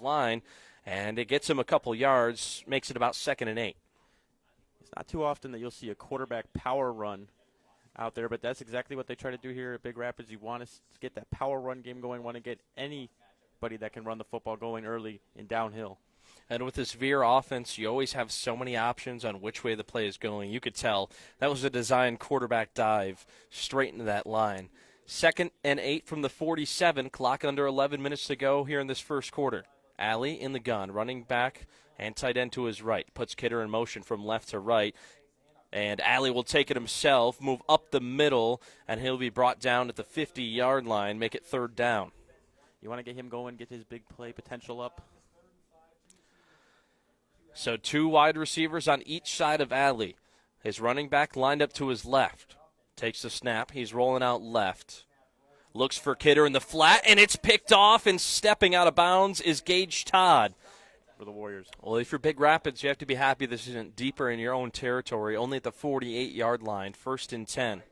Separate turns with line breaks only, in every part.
line, and it gets him a couple yards, makes it about 2nd and 8.
It's not too often that you'll see a quarterback power run out there, but that's exactly what they try to do here at Big Rapids. You want to get that power run game going, want to get anybody that can run the football going early and downhill.
And with this veer offense, you always have so many options on which way the play is going. You could tell that was a designed quarterback dive straight into that line. 2nd and 8 from the 47, clock under 11 minutes to go here in this first quarter. Alley in the gun, running back and tight end to his right. Puts Kidder in motion from left to right. And Alley will take it himself, move up the middle, and he'll be brought down at the 50-yard line, make it 3rd down.
You want to get him going, get his big play potential up.
So 2 wide receivers on each side of Alley. His running back lined up to his left. Takes the snap. He's rolling out left. Looks for Kidder in the flat, and it's picked off, and stepping out of bounds is Gage Todd.
For the Warriors.
Well, if you're Big Rapids, you have to be happy this isn't deeper in your own territory, only at the 48-yard line, 1st and 10.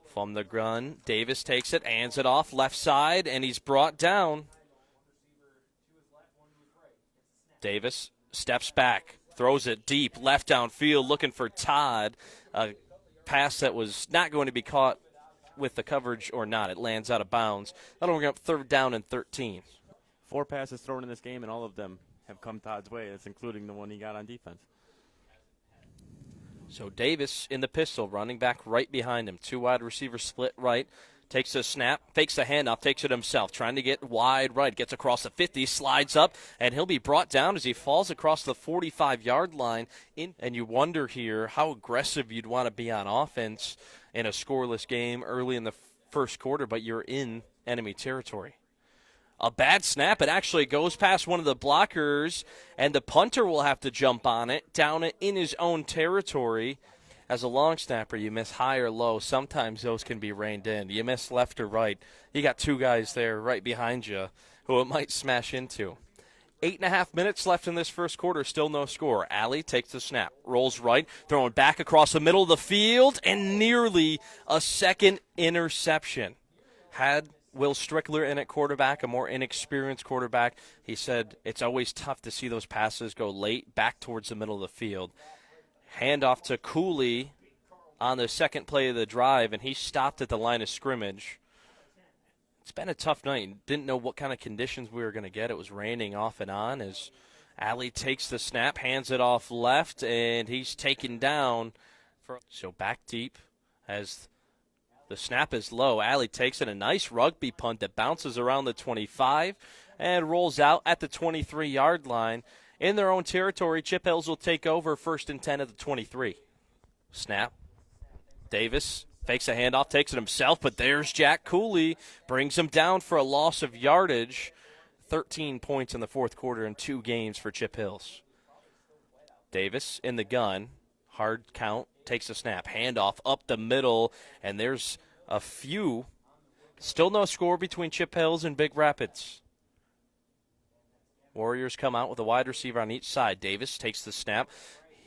From the gun, Davis takes it, hands it off, left side, and he's brought down. Davis steps back, throws it deep, left downfield, looking for Todd. A pass that was not going to be caught with the coverage or not. It lands out of bounds. That'll bring up 3rd down and 13.
4 passes thrown in this game, and all of them have come Todd's way. That's including the one he got on defense.
So Davis in the pistol, running back right behind him. 2 wide receivers split right. Takes a snap, fakes the handoff, takes it himself, trying to get wide right, gets across the 50, slides up, and he'll be brought down as he falls across the 45-yard line. And you wonder here how aggressive you'd want to be on offense in a scoreless game early in the first quarter, but you're in enemy territory. A bad snap. It actually goes past one of the blockers, and the punter will have to jump on it, down it in his own territory. As a long snapper, you miss high or low. Sometimes those can be reined in. You miss left or right. You got 2 guys there right behind you who it might smash into. 8.5 minutes left in this first quarter. Still no score. Alley takes the snap. Rolls right. Throwing back across the middle of the field. And nearly a 2nd interception. Had Will Strickler in at quarterback, a more inexperienced quarterback. He said it's always tough to see those passes go late back towards the middle of the field. Handoff to Cooley on the 2nd play of the drive, and he stopped at the line of scrimmage. It's been a tough night. Didn't know what kind of conditions we were going to get. It was raining off and on as Alley takes the snap, hands it off left, and he's taken down. So back deep as the snap is low. Alley takes it, a nice rugby punt that bounces around the 25 and rolls out at the 23-yard line. In their own territory, Chip Hills will take over 1st and 10 at the 23. Snap. Davis fakes a handoff, takes it himself, but there's Jack Cooley. Brings him down for a loss of yardage. 13 points in the 4th quarter in 2 games for Chip Hills. Davis in the gun. Hard count. Takes a snap. Handoff up the middle, and there's a few. Still no score between Chip Hills and Big Rapids. Warriors come out with a wide receiver on each side. Davis takes the snap,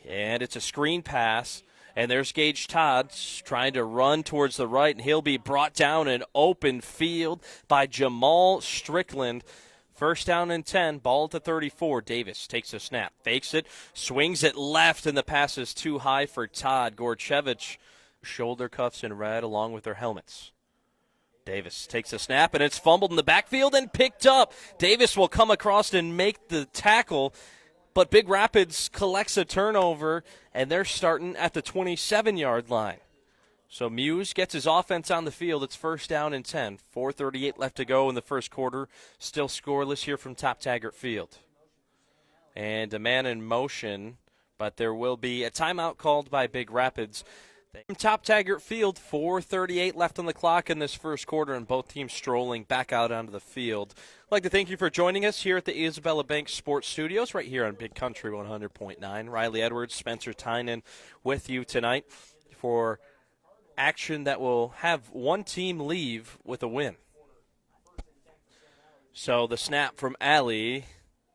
and it's a screen pass. And there's Gage Todd trying to run towards the right, and he'll be brought down in open field by Jamal Strickland. 1st down and 10, ball at the 34. Davis takes a snap, fakes it, swings it left, and the pass is too high for Todd. Gorchevich, shoulder cuffs in red along with their helmets. Davis takes a snap, and it's fumbled in the backfield and picked up. Davis will come across and make the tackle, but Big Rapids collects a turnover, and they're starting at the 27-yard line. So Muse gets his offense on the field. It's 1st down and 10. 4:38 left to go in the first quarter. Still scoreless here from Top Taggart Field. And a man in motion, but there will be a timeout called by Big Rapids. From Top Taggart Field, 4:38 left on the clock in this first quarter, and both teams strolling back out onto the field. I'd like to thank you for joining us here at the Isabella Bank Sports Studios right here on Big Country 100.9. Riley Edwards, Spencer Tynan with you tonight for action that will have one team leave with a win. So the snap from Alley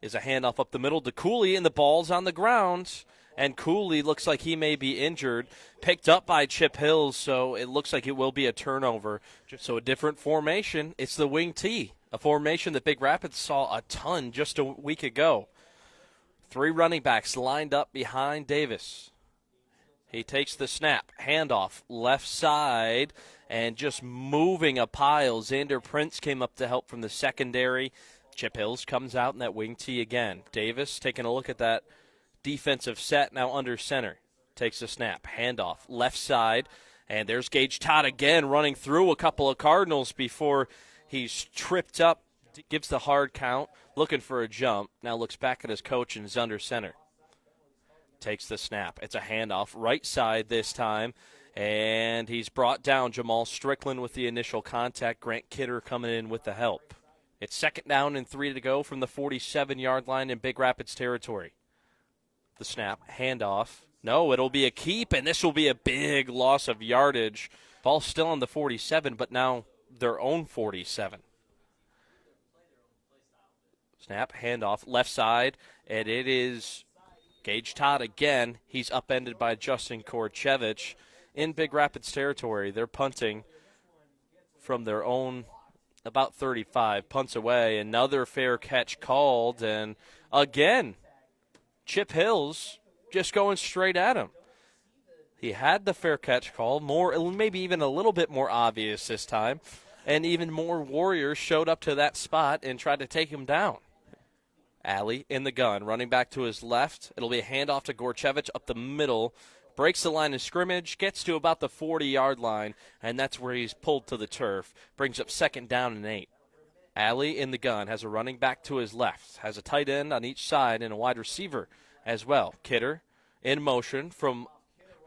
is a handoff up the middle to Cooley, and the ball's on the ground And Cooley looks like he may be injured. Picked up by Chip Hills, so it looks like it will be a turnover. So a different formation. It's the wing T, a formation that Big Rapids saw a ton just a week ago. 3 running backs lined up behind Davis. He takes the snap, handoff, left side, and just moving a pile. Xander Prince came up to help from the secondary. Chip Hills comes out in that wing T again. Davis taking a look at that defensive set, now under center. Takes the snap, handoff, left side, and there's Gage Todd again running through a couple of Cardinals before he's tripped up, gives the hard count, looking for a jump, now looks back at his coach and is under center. Takes the snap. It's a handoff, right side this time, and he's brought down. Jamal Strickland with the initial contact. Grant Kidder coming in with the help. It's 2nd down and 3 to go from the 47-yard line in Big Rapids territory. The snap, handoff. No, it'll be a keep, and this will be a big loss of yardage. Ball still on the 47, but now their own 47. Snap, handoff, left side, and it is Gage Todd again. He's upended by Justin Korchevich in Big Rapids territory. They're punting from their own about 35, punts away. Another fair catch called, and again, Chip Hills just going straight at him. He had the fair catch call, more, maybe even a little bit more obvious this time, and even more Warriors showed up to that spot and tried to take him down. Alley in the gun, running back to his left. It'll be a handoff to Gorchevich up the middle. Breaks the line of scrimmage, gets to about the 40-yard line, and that's where he's pulled to the turf. Brings up 2nd down and 8. Alley in the gun, has a running back to his left. Has a tight end on each side and a wide receiver as well. Kidder in motion from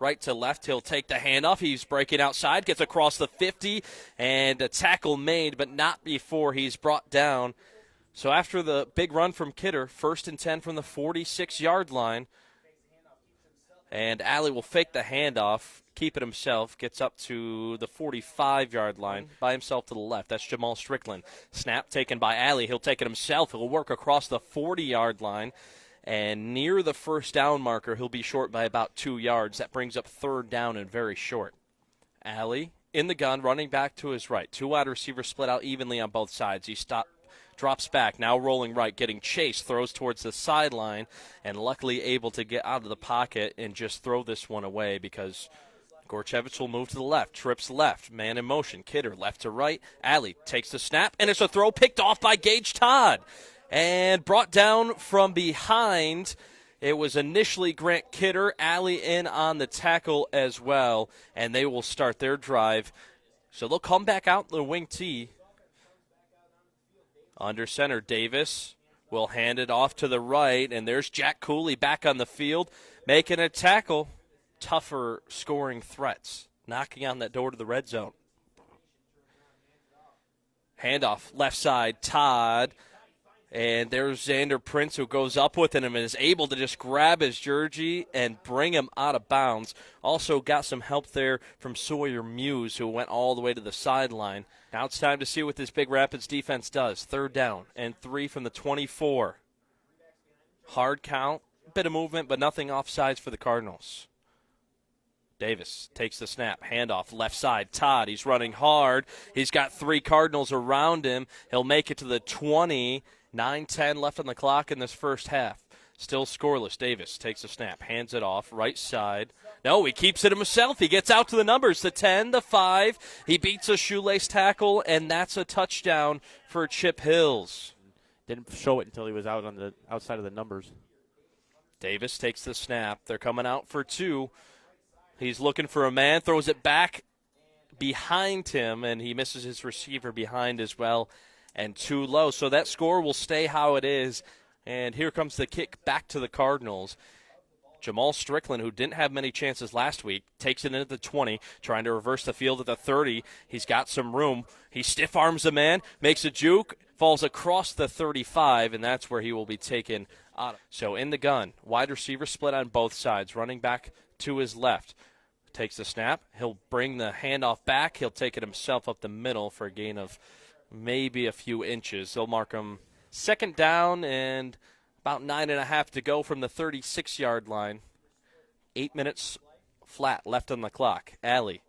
right to left. He'll take the handoff. He's breaking outside, gets across the 50, and a tackle made, but not before he's brought down. So after the big run from Kidder, 1st and 10 from the 46-yard line, and Alley will fake the handoff, keep it himself, gets up to the 45-yard line by himself to the left. That's Jamal Strickland. Snap taken by Alley. He'll take it himself. He'll work across the 40-yard line, and near the 1st down marker, he'll be short by about 2 yards. That brings up 3rd down and very short. Alley in the gun, running back to his right. 2 wide receivers split out evenly on both sides. He drops back, now rolling right, getting chased, throws towards the sideline, and luckily able to get out of the pocket and just throw this one away because Gorchevich will move to the left, trips left, man in motion, Kidder left to right, Alley takes the snap, and it's a throw picked off by Gage Todd and brought down from behind. It was initially Grant Kidder, Alley in on the tackle as well, and they will start their drive. So they'll come back out the wing T. Under center, Davis will hand it off to the right, and there's Jack Cooley back on the field making a tackle. Tougher scoring threats, knocking on that door to the red zone. Handoff, left side, Todd, and there's Xander Prince who goes up with him and is able to just grab his jersey and bring him out of bounds. Also got some help there from Sawyer Muse, who went all the way to the sideline. Now it's time to see what this Big Rapids defense does. 3rd down and 3 from the 24. Hard count, bit of movement, but nothing offsides for the Cardinals. Davis takes the snap, handoff, left side, Todd. He's running hard. He's got 3 Cardinals around him. He'll make it to the 20. 9-10 left on the clock in this first half. Still scoreless. Davis takes the snap, hands it off, right side. No, he keeps it himself. He gets out to the numbers, the 10, the 5. He beats a shoelace tackle, and that's a touchdown for Chip Hills.
Didn't show it until he was out on the outside of the numbers.
Davis takes the snap. They're coming out for 2. He's looking for a man, throws it back behind him, and he misses his receiver behind as well, and too low. So that score will stay how it is, and here comes the kick back to the Cardinals. Jamal Strickland, who didn't have many chances last week, takes it in at the 20, trying to reverse the field at the 30. He's got some room. He stiff arms a man, makes a juke, falls across the 35, and that's where he will be taken out. So in the gun, wide receiver split on both sides, running back to his left. Takes the snap. He'll bring the handoff back. He'll take it himself up the middle for a gain of maybe a few inches. They'll mark him 2nd down and about 9.5 to go from the 36-yard line. 8 minutes flat left on the clock. Alley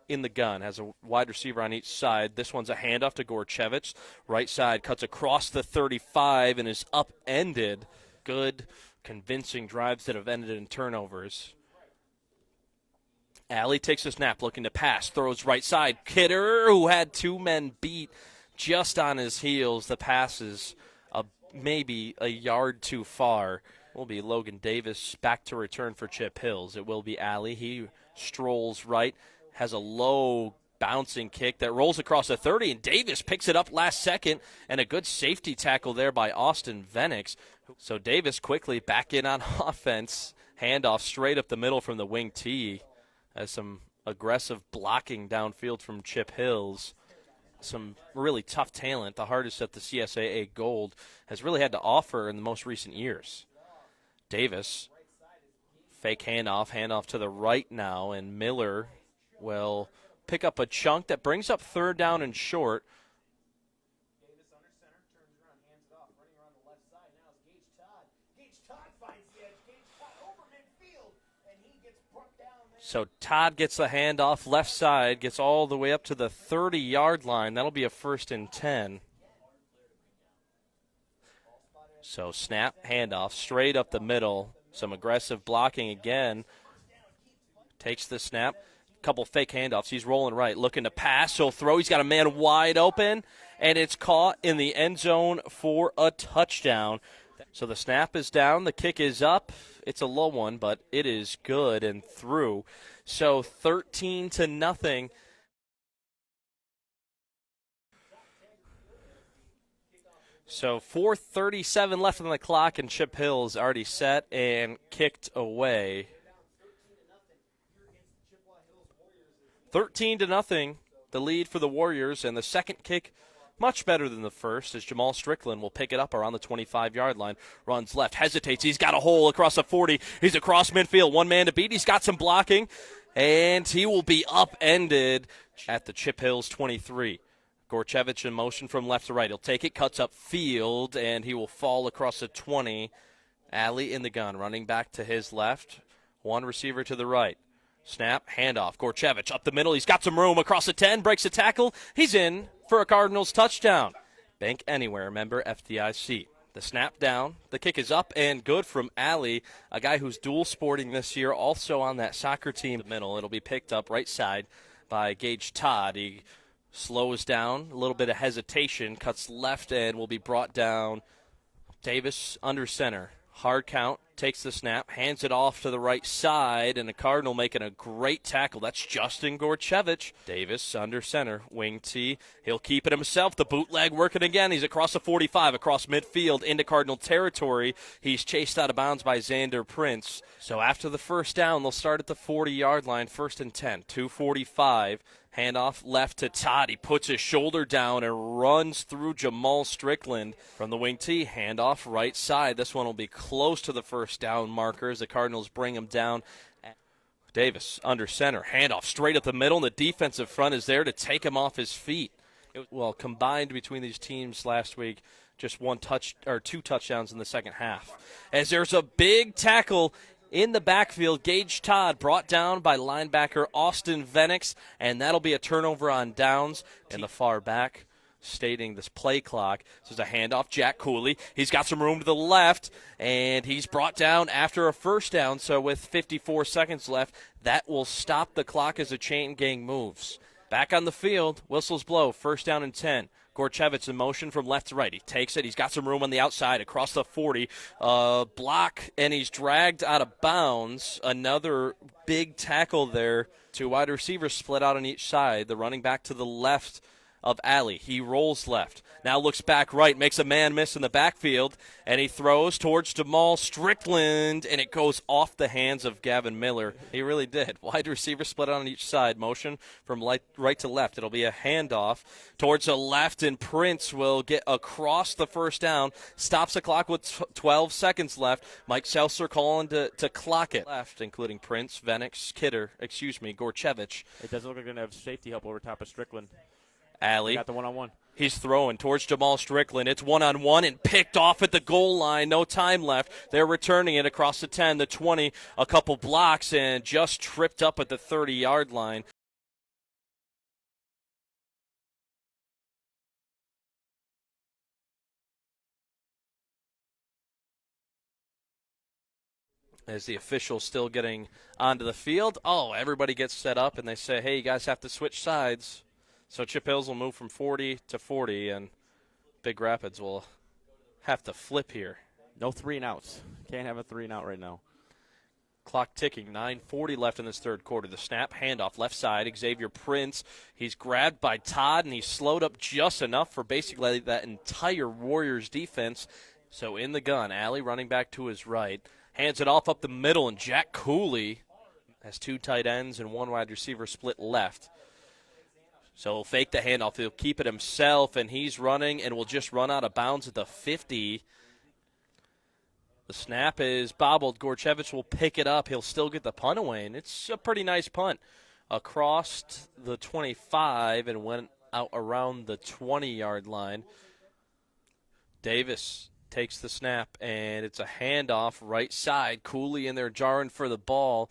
in the gun, has a wide receiver on each side. This one's a handoff to Gorchevich. Right side cuts across the 35 and is upended. Good, convincing drives that have ended in turnovers. Alley takes a snap, looking to pass, throws right side. Kidder, who had 2 men beat just on his heels. The pass is maybe a yard too far. Will be Logan Davis back to return for Chip Hills. It will be Alley. He strolls right, has a low bouncing kick that rolls across the 30, and Davis picks it up last second, and a good safety tackle there by Austin Venix. So Davis quickly back in on offense. Handoff straight up the middle from the wing tee. Has some aggressive blocking downfield from Chip Hills. Some really tough talent, the hardest that the CSAA Gold has really had to offer in the most recent years. Davis, fake handoff to the right now, and Miller will pick up a chunk that brings up 3rd down and short. So Todd gets the handoff left side, gets all the way up to the 30-yard line. That'll be a 1st and 10. So snap, handoff, straight up the middle. Some aggressive blocking again. Takes the snap. Couple fake handoffs. He's rolling right, looking to pass. He'll throw. He's got a man wide open, and it's caught in the end zone for a touchdown. So the snap is down. The kick is up. It's a low one, but it is good and through. So 13-0. So 4:37 left on the clock, and Chip Hills already set and kicked away. 13-0, the lead for the Warriors, and the second kick much better than the first, as Jamal Strickland will pick it up around the 25-yard line. Runs left, hesitates. He's got a hole across the 40. He's across midfield. 1 man to beat. He's got some blocking, and he will be upended at the Chip Hills 23. Gorchevich in motion from left to right. He'll take it, cuts up field, and he will fall across the 20. Alley in the gun, running back to his left. 1 receiver to the right. Snap, handoff. Gorchevich up the middle. He's got some room across the 10, breaks a tackle. He's in for a Cardinals touchdown. Bank Anywhere, member FDIC. The snap down. The kick is up and good from Alley, a guy who's dual sporting this year, also on that soccer team. The middle, it'll be picked up right side by Gage Todd. He slows down, a little bit of hesitation, cuts left and will be brought down. Davis under center. Hard count, takes the snap, hands it off to the right side, and a Cardinal making a great tackle. That's Justin Gorchevich. Davis under center, wing tee. He'll keep it himself. The bootleg working again. He's across the 45, across midfield, into Cardinal territory. He's chased out of bounds by Xander Prince. So after the first down, they'll start at the 40-yard line, 1st and 10, 2:45. Handoff left to Todd. He puts his shoulder down and runs through Jamal Strickland from the wing tee. Handoff right side. This one will be close to the first down marker as the Cardinals bring him down. Davis under center. Handoff straight up the middle, and the defensive front is there to take him off his feet. Well, combined between these teams last week, just 2 touchdowns in the second half. As there's a big tackle in the backfield, Gage Todd brought down by linebacker Austin Venix, and that'll be a turnover on downs in the far back, stating this play clock. This is a handoff, Jack Cooley. He's got some room to the left, and he's brought down after a first down, so with 54 seconds left, that will stop the clock as the chain gang moves. Back on the field, whistles blow, 1st down and 10. Gorchevich in motion from left to right. He takes it. He's got some room on the outside across the 40. Block, and he's dragged out of bounds. Another big tackle there. 2 wide receivers split out on each side. The running back to the left of Alley. He rolls left. Now looks back right, makes a man miss in the backfield, and he throws towards Jamal Strickland, and it goes off the hands of Gavin Miller. He really did. Wide receiver split on each side. Motion from right to left. It'll be a handoff towards the left, and Prince will get across the first down. Stops the clock with 12 seconds left. Mike Seltzer calling to clock it. Left, including Prince, Venix, Gorchevich.
It doesn't look like they're going to have safety help over top of Strickland.
Alley.
Got the one-on-one.
He's throwing towards Jamal Strickland. It's one-on-one and picked off at the goal line. No time left. They're returning it across the 10, the 20, a couple blocks, and just tripped up at the 30-yard line. As the official's still getting onto the field. Oh, everybody gets set up, and they say, hey, you guys have to switch sides. So Chip Hills will move from 40 to 40, and Big Rapids will have to flip here.
No 3-and-outs. Can't have a 3-and-out right now.
Clock ticking, 9:40 left in this third quarter. The snap, handoff, left side, Xavier Prince. He's grabbed by Todd, and he's slowed up just enough for basically that entire Warriors defense. So in the gun, Alley running back to his right. Hands it off up the middle, and Jack Cooley has two tight ends and one wide receiver split left. So he'll fake the handoff. He'll keep it himself, and he's running and will just run out of bounds at the 50. The snap is bobbled. Gorchevich will pick it up. He'll still get the punt away, and it's a pretty nice punt. Across the 25 and went out around the 20-yard line. Davis takes the snap, and it's a handoff right side. Cooley in there jarring for the ball.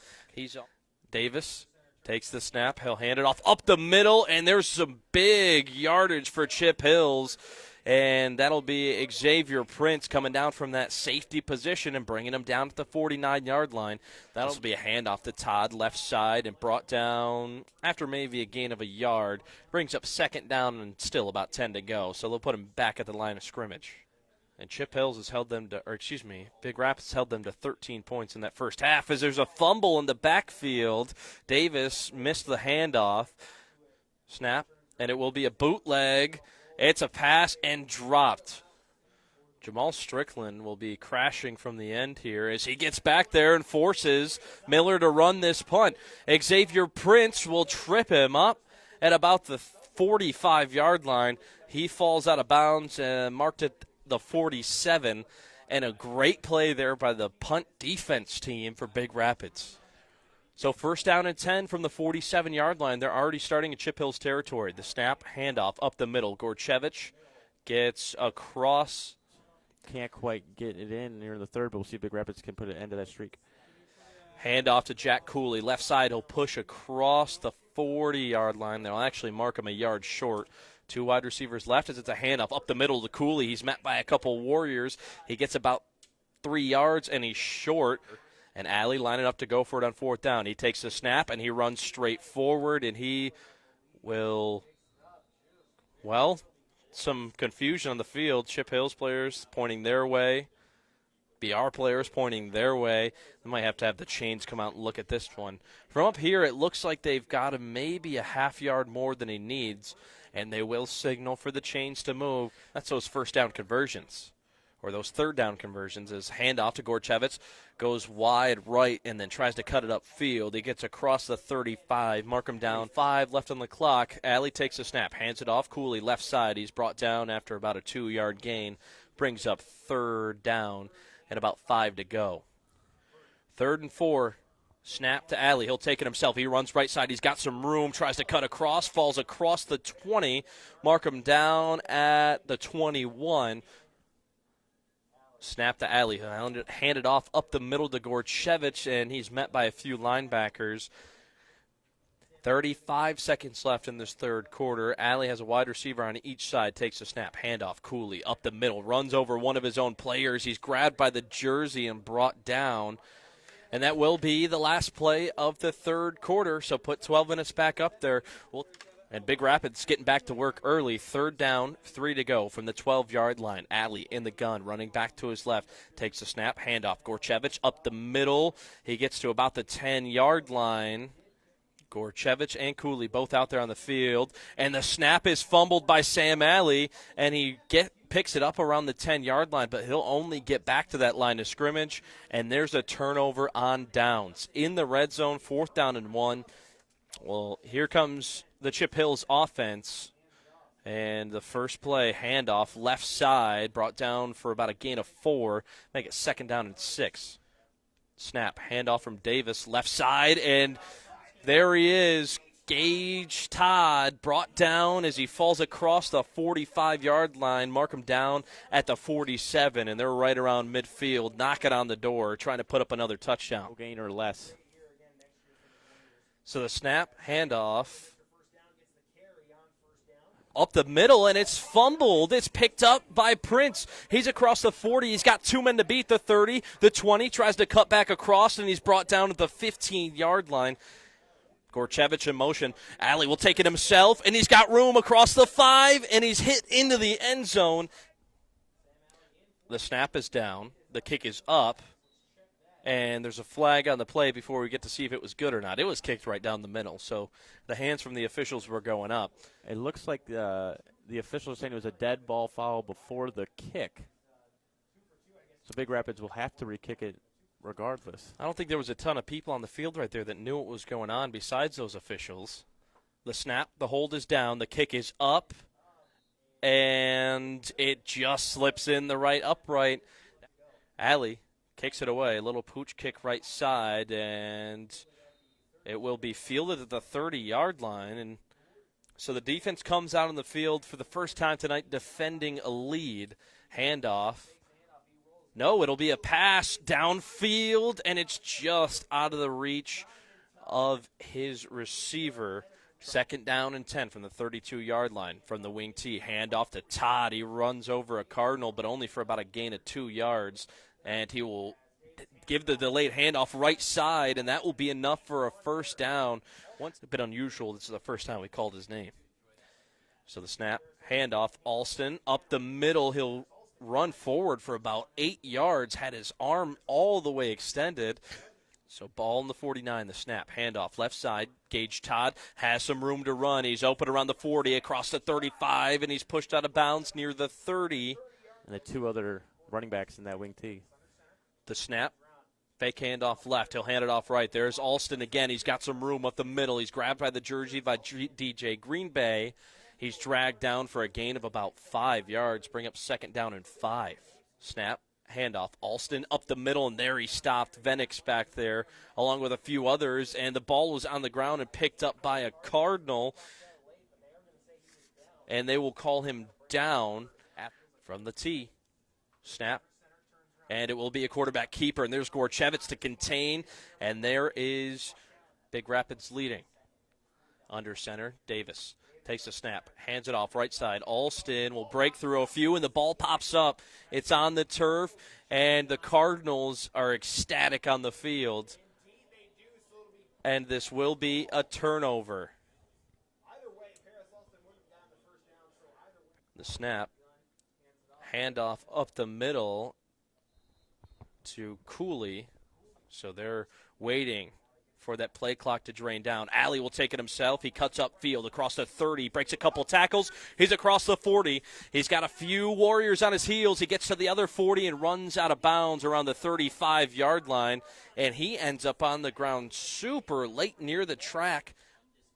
Davis takes the snap. He'll hand it off up the middle, and there's some big yardage for Chip Hills, and that'll be Xavier Prince coming down from that safety position and bringing him down to the 49-yard line. That'll be a handoff to Todd, left side, and brought down after maybe a gain of a yard. Brings up second down and still about 10 to go, so they'll put him back at the line of scrimmage. And Chip Hills has held them to, Big Rapids held them to 13 points in that first half as there's a fumble in the backfield. Davis missed the handoff. Snap, and it will be a bootleg. It's a pass and dropped. Jamal Strickland will be crashing from the end here as he gets back there and forces Miller to run this punt. Xavier Prince will trip him up at about the 45-yard line. He falls out of bounds and marked at the 47, and a great play there by the punt defense team for Big Rapids. So first down and 10 from the 47-yard line. They're already starting in Chip Hills territory. The snap, handoff up the middle. Gorchevich gets across.
Can't quite get it in near the third, but we'll see if Big Rapids can put an end to that streak.
Handoff to Jack Cooley. Left side, he'll push across the 40-yard line. They'll actually mark him a yard short. Two wide receivers left as it's a handoff up the middle to Cooley. He's met by a couple Warriors. He gets about 3 yards, and he's short. And Alley lining up to go for it on fourth down. He takes the snap, and he runs straight forward, and he will, some confusion on the field. Chip Hills players pointing their way. BR players pointing their way. They might have to have the chains come out and look at this one. From up here, it looks like they've got him maybe a half yard more than he needs, and they will signal for the chains to move. That's those first down conversions, or those third down conversions, as handoff to Gorchevich, goes wide right and then tries to cut it upfield. He gets across the 35, mark him down, 5 left on the clock. Alley takes a snap, hands it off. Cooley left side. He's brought down after about a 2-yard gain. Brings up third down and about 5 to go. 3rd and 4. Snap to Alley. He'll take it himself. He runs right side. He's got some room. Tries to cut across. Falls across the 20. Mark him down at the 21. Snap to Alley. Handed off up the middle to Gorchevich, and he's met by a few linebackers. 35 seconds left in this third quarter. Alley has a wide receiver on each side. Takes a snap. Handoff. Cooley up the middle. Runs over one of his own players. He's grabbed by the jersey and brought down. And that will be the last play of the third quarter. So put 12 minutes back up there. And Big Rapids getting back to work early. 3rd down, 3 to go from the 12-yard line. Alley in the gun, running back to his left. Takes a snap, handoff. Gorchevich up the middle. He gets to about the 10-yard line. Gorchevich and Cooley both out there on the field. And the snap is fumbled by Sam Alley, and he picks it up around the 10-yard line, but he'll only get back to that line of scrimmage, and there's a turnover on downs. In the red zone, 4th down and 1. Well, here comes the Chip Hills offense, and the first play, handoff, left side, brought down for about a gain of 4, make it 2nd down and 6. Snap, handoff from Davis, left side, and there he is, Gage Todd brought down as he falls across the 45-yard line. Mark him down at the 47, and they're right around midfield, knocking on the door, trying to put up another touchdown.
No gain or less.
So the snap, handoff, up the middle, and it's fumbled. It's picked up by Prince. He's across the 40. He's got 2 men to beat, the 30, the 20. Tries to cut back across, and he's brought down at the 15-yard line. Gorchevich in motion. Alley will take it himself, and he's got room across the 5, and he's hit into the end zone. The snap is down. The kick is up, and there's a flag on the play before we get to see if it was good or not. It was kicked right down the middle, so the hands from the officials were going up.
It looks like the official is saying it was a dead ball foul before the kick. So Big Rapids will have to re-kick it regardless.
I don't think there was a ton of people on the field right there that knew what was going on besides those officials. The snap, the hold is down, the kick is up, and it just slips in the right upright. Alley kicks it away, a little pooch kick right side, and it will be fielded at the 30-yard line. And so the defense comes out on the field for the first time tonight defending a lead. Handoff. No, it'll be a pass downfield, and it's just out of the reach of his receiver. 2nd down and 10 from the 32-yard line from the wing tee. Handoff to Todd. He runs over a Cardinal, but only for about a gain of 2 yards, and he will give the delayed handoff right side, and that will be enough for a first down. Once a bit unusual, this is the first time we called his name. So the snap, handoff, Alston up the middle. He'll run forward for about 8 yards, had his arm all the way extended. So ball in the 49, the snap, handoff, left side. Gage Todd has some room to run. He's open around the 40, across the 35, and he's pushed out of bounds near the 30.
And the 2 other running backs in that wing tee.
The snap, fake handoff left. He'll hand it off right. There's Alston again. He's got some room up the middle. He's grabbed by the jersey by DJ Green Bay. He's dragged down for a gain of about 5 yards. Bring up 2nd down and 5. Snap, handoff. Alston up the middle, and there he stopped. Venix back there, along with a few others, and the ball was on the ground and picked up by a Cardinal. And they will call him down from the tee. Snap. And it will be a quarterback keeper, and there's Gorchevich to contain, and there is Big Rapids leading. Under center, Davis takes a snap, hands it off right side. Alston will break through a few, and the ball pops up. It's on the turf, and the Cardinals are ecstatic on the field. And this will be a turnover. The snap, handoff up the middle to Cooley. So they're waiting for that play clock to drain down. Alley will take it himself. He cuts upfield across the 30, breaks a couple tackles. He's across the 40. He's got a few Warriors on his heels. He gets to the other 40 and runs out of bounds around the 35-yard line, and he ends up on the ground super late near the track.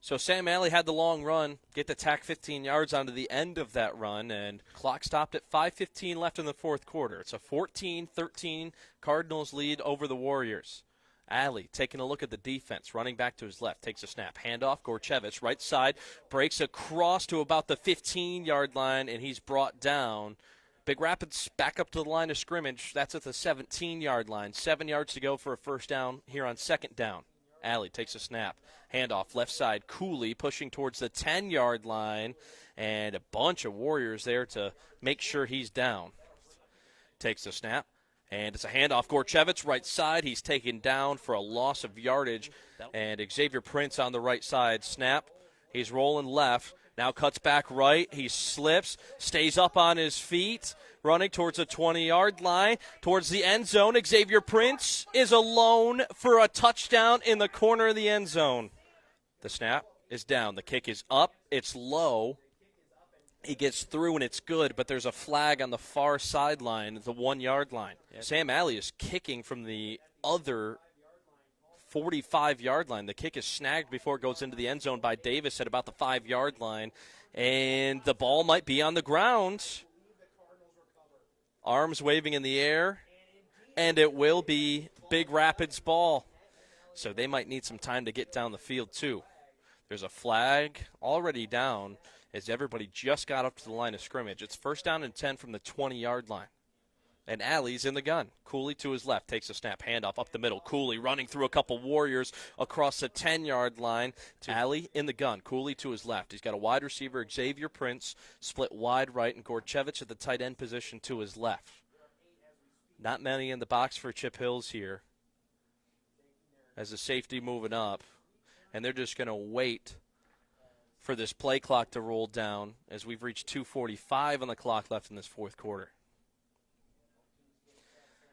So Sam Alley had the long run, get the tack 15 yards onto the end of that run, and clock stopped at 5:15 left in the 4th quarter. It's a 14-13 Cardinals lead over the Warriors. Alley taking a look at the defense, running back to his left, takes a snap. Handoff, Gorchevich, right side, breaks across to about the 15-yard line, and he's brought down. Big Rapids back up to the line of scrimmage. That's at the 17-yard line. 7 yards to go for a first down here on 2nd down. Alley takes a snap. Handoff, left side, Cooley pushing towards the 10-yard line, and a bunch of Warriors there to make sure he's down. Takes a snap. And it's a handoff. Gorchevich, right side. He's taken down for a loss of yardage. And Xavier Prince on the right side. Snap. He's rolling left. Now cuts back right. He slips. Stays up on his feet. Running towards the 20-yard line. Towards the end zone. Xavier Prince is alone for a touchdown in the corner of the end zone. The snap is down. The kick is up. It's low. He gets through, and it's good, but there's a flag on the far sideline, the 1-yard line. Yep. Sam Alley is kicking from the other 45-yard line. The kick is snagged before it goes into the end zone by Davis at about the 5-yard line, and the ball might be on the ground. Arms waving in the air, and it will be Big Rapids ball. So they might need some time to get down the field, too. There's a flag already down as everybody just got up to the line of scrimmage. It's 1st down and 10 from the 20-yard line. And Alley's in the gun. Cooley to his left, takes a snap, handoff up the middle. Cooley running through a couple Warriors across the 10-yard line. Alley in the gun. Cooley to his left. He's got a wide receiver, Xavier Prince, split wide right, and Gorchevich at the tight end position to his left. Not many in the box for Chip Hills here as the safety moving up. And they're just going to wait for this play clock to roll down as we've reached 2:45 on the clock left in this fourth quarter.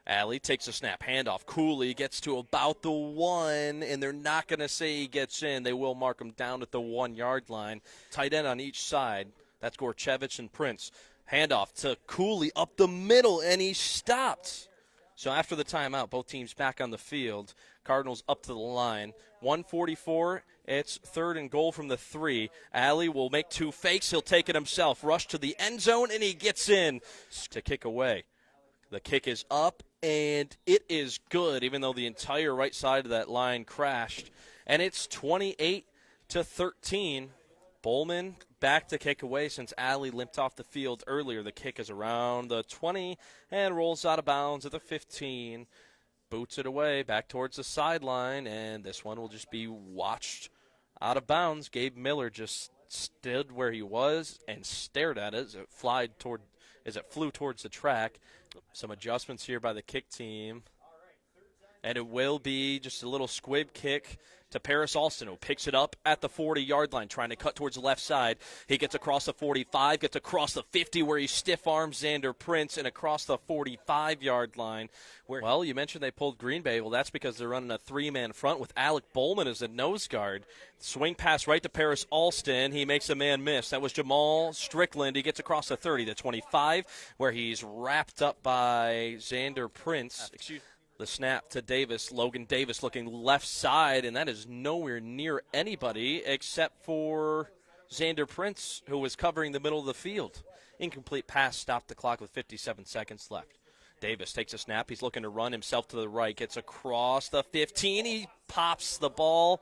Alley takes a snap, handoff. Cooley gets to about the 1, and they're not going to say he gets in. They will mark him down at the 1-yard line. Tight end on each side. That's Gorchevich and Prince. Handoff to Cooley up the middle, and he stopped. So after the timeout, both teams back on the field. Cardinals up to the line. 1:44. It's 3rd and goal from the 3. Alley will make 2 fakes. He'll take it himself. Rush to the end zone, and he gets in to kick away. The kick is up, and it is good, even though the entire right side of that line crashed. And it's 28-13. Bowman back to kick away since Alley limped off the field earlier. The kick is around the 20 and rolls out of bounds at the 15. Boots it away back towards the sideline, and this one will just be watched out of bounds. Gabe Miller just stood where he was and stared at it as it flew towards the track. Some adjustments here by the kick team. And it will be just a little squib kick to Paris Alston, who picks it up at the 40-yard line, trying to cut towards the left side. He gets across the 45, gets across the 50 where he stiff-arms Xander Prince, and across the 45-yard line. Well, you mentioned they pulled Green Bay. Well, that's because they're running a 3-man front with Alec Bowman as a nose guard. Swing pass right to Paris Alston. He makes a man miss. That was Jamal Strickland. He gets across the 30, the 25, where he's wrapped up by Xander Prince. The snap to Davis. Logan Davis looking left side, and that is nowhere near anybody except for Xander Prince, who was covering the middle of the field. Incomplete pass stopped the clock with 57 seconds left. Davis takes a snap. He's looking to run himself to the right. Gets across the 15. He pops the ball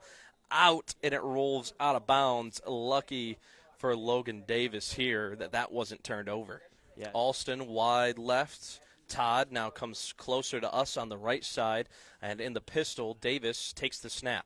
out, and it rolls out of bounds. Lucky for Logan Davis here that wasn't turned over.
Yeah.
Alston wide left. Todd now comes closer to us on the right side, and in the pistol, Davis takes the snap.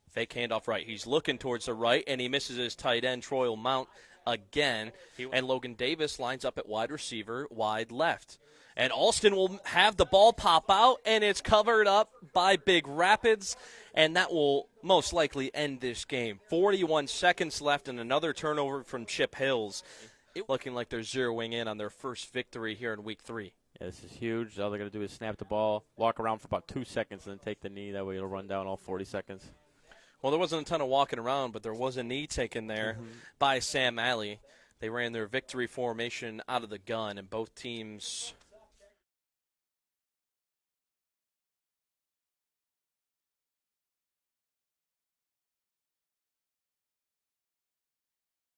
Fake handoff right. He's looking towards the right, and he misses his tight end, Troy Mount, again. And Logan Davis lines up at wide receiver, wide left. And Alston will have the ball pop out, and it's covered up by Big Rapids, and that will most likely end this game. 41 seconds left, and another turnover from Chip Hills. Looking like they're zeroing in on their first victory here in Week 3.
Yeah, this is huge. All they're going to do is snap the ball, walk around for about 2 seconds, and then take the knee. That way it'll run down all 40 seconds.
Well, there wasn't a ton of walking around, but there was a knee taken there by Sam Alley. They ran their victory formation out of the gun, and both teams